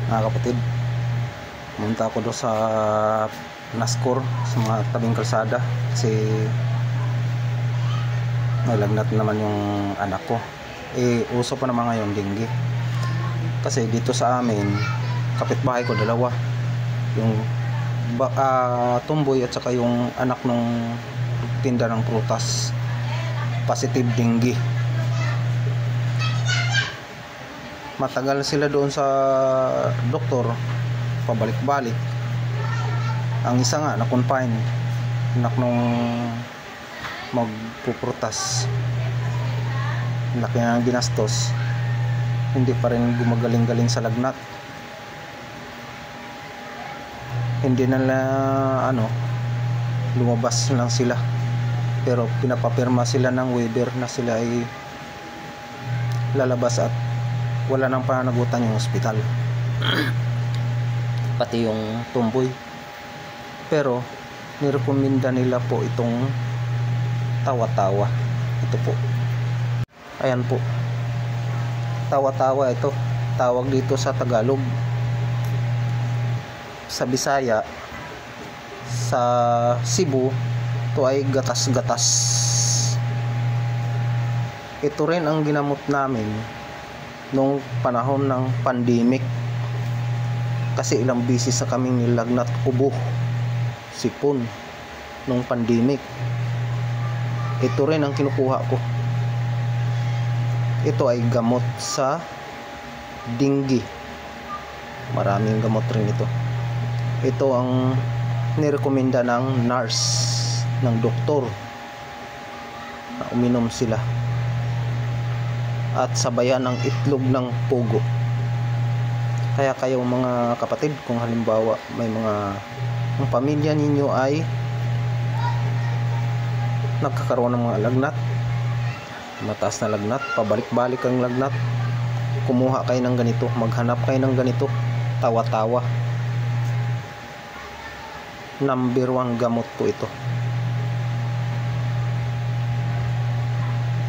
Mga kapatid, pumunta ako doon sa Nascor sa mga tabing kalsada kasi nalagnat naman yung anak ko. Uso pa naman ngayon dengue. Kasi dito sa amin, kapitbahay ko dalawa, yung tumboy at saka yung anak nung tinda ng prutas, positive dengue. Matagal sila doon sa doktor, pabalik-balik. Ang isa nga na-confine, anak nung magpuprutas, laki na ng ginastos, hindi pa rin gumagaling-galing sa lagnat. Hindi na lumabas lang sila, pero pinapapirma sila ng waiver na sila ay lalabas at wala nang pananagutan yung ospital. Pati yung tumboy. Pero nirekomenda nila po itong tawa-tawa. Ito po, ayan po, tawa-tawa. Ito tawag dito sa Tagalog. Sa Bisaya, sa Cebu, ito ay gatas-gatas. Ito rin ang ginamot namin nung panahon ng pandemic, kasi ilang bisis na kaming nilagnat, ubo, sipon nung pandemic. Ito rin ang kinukuha ko. Ito ay gamot sa dengue. Maraming gamot rin ito. Ito ang nirekomenda ng nurse, ng doktor, na uminom sila at sabayan ng itlog ng pugo. Kaya kayong mga kapatid, kung halimbawa may ang pamilya ninyo ay nagkakaroon ng mga lagnat, mataas na lagnat, pabalik-balik ang lagnat, kumuha kayo ng ganito, maghanap kayo ng ganito, tawa-tawa. Number 1 gamot po ito.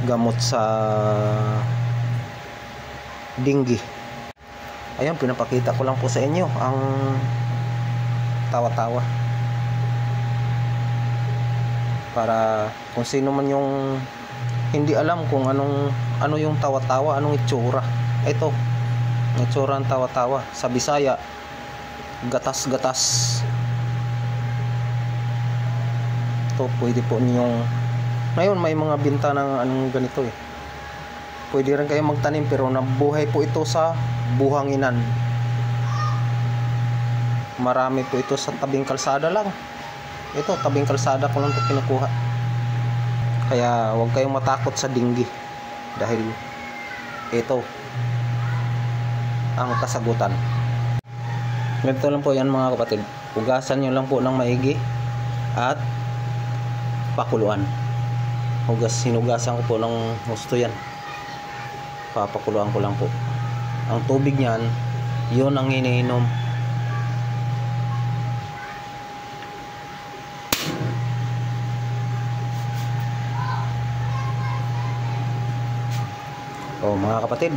Gamot sa dengue. Ayun, pinapakita ko lang po sa inyo ang tawa-tawa, para kung sino man yung hindi alam kung ano yung tawa-tawa, anong itsura. Ito, itsura ng tawa-tawa. Sa Bisaya, gatas-gatas. Ito, pwede po ninyong, ngayon may mga binta ng ganito eh. Pwede rin kayo magtanim, pero nabuhay po ito sa buhanginan. Marami po ito sa tabing kalsada lang. Ito, tabing kalsada ko lang ito kinukuha. Kaya huwag kayong matakot sa dengue, dahil ito ang kasagutan. Ganito lang po yan mga kapatid. Hugasan nyo lang po ng maigi at pakuluan. Hinugasan ko po ng gusto yan. Papakuluan ko lang po. Ang tubig niyan, yun ang iniinom. O mga kapatid,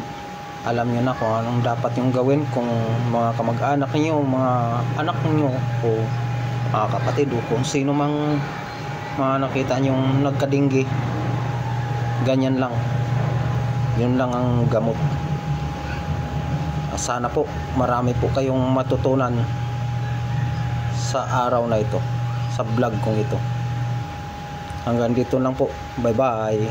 alam nyo na kung anong dapat yung gawin kung mga kamag-anak niyo, mga anak niyo, o mga kapatid, o kung sino mang mga nakita nyong nagkadinggi. Ganyan lang, yun lang ang gamot. Sana po marami po kayong matutunan sa araw na ito, sa vlog kong ito. Hanggang dito lang po. Bye bye.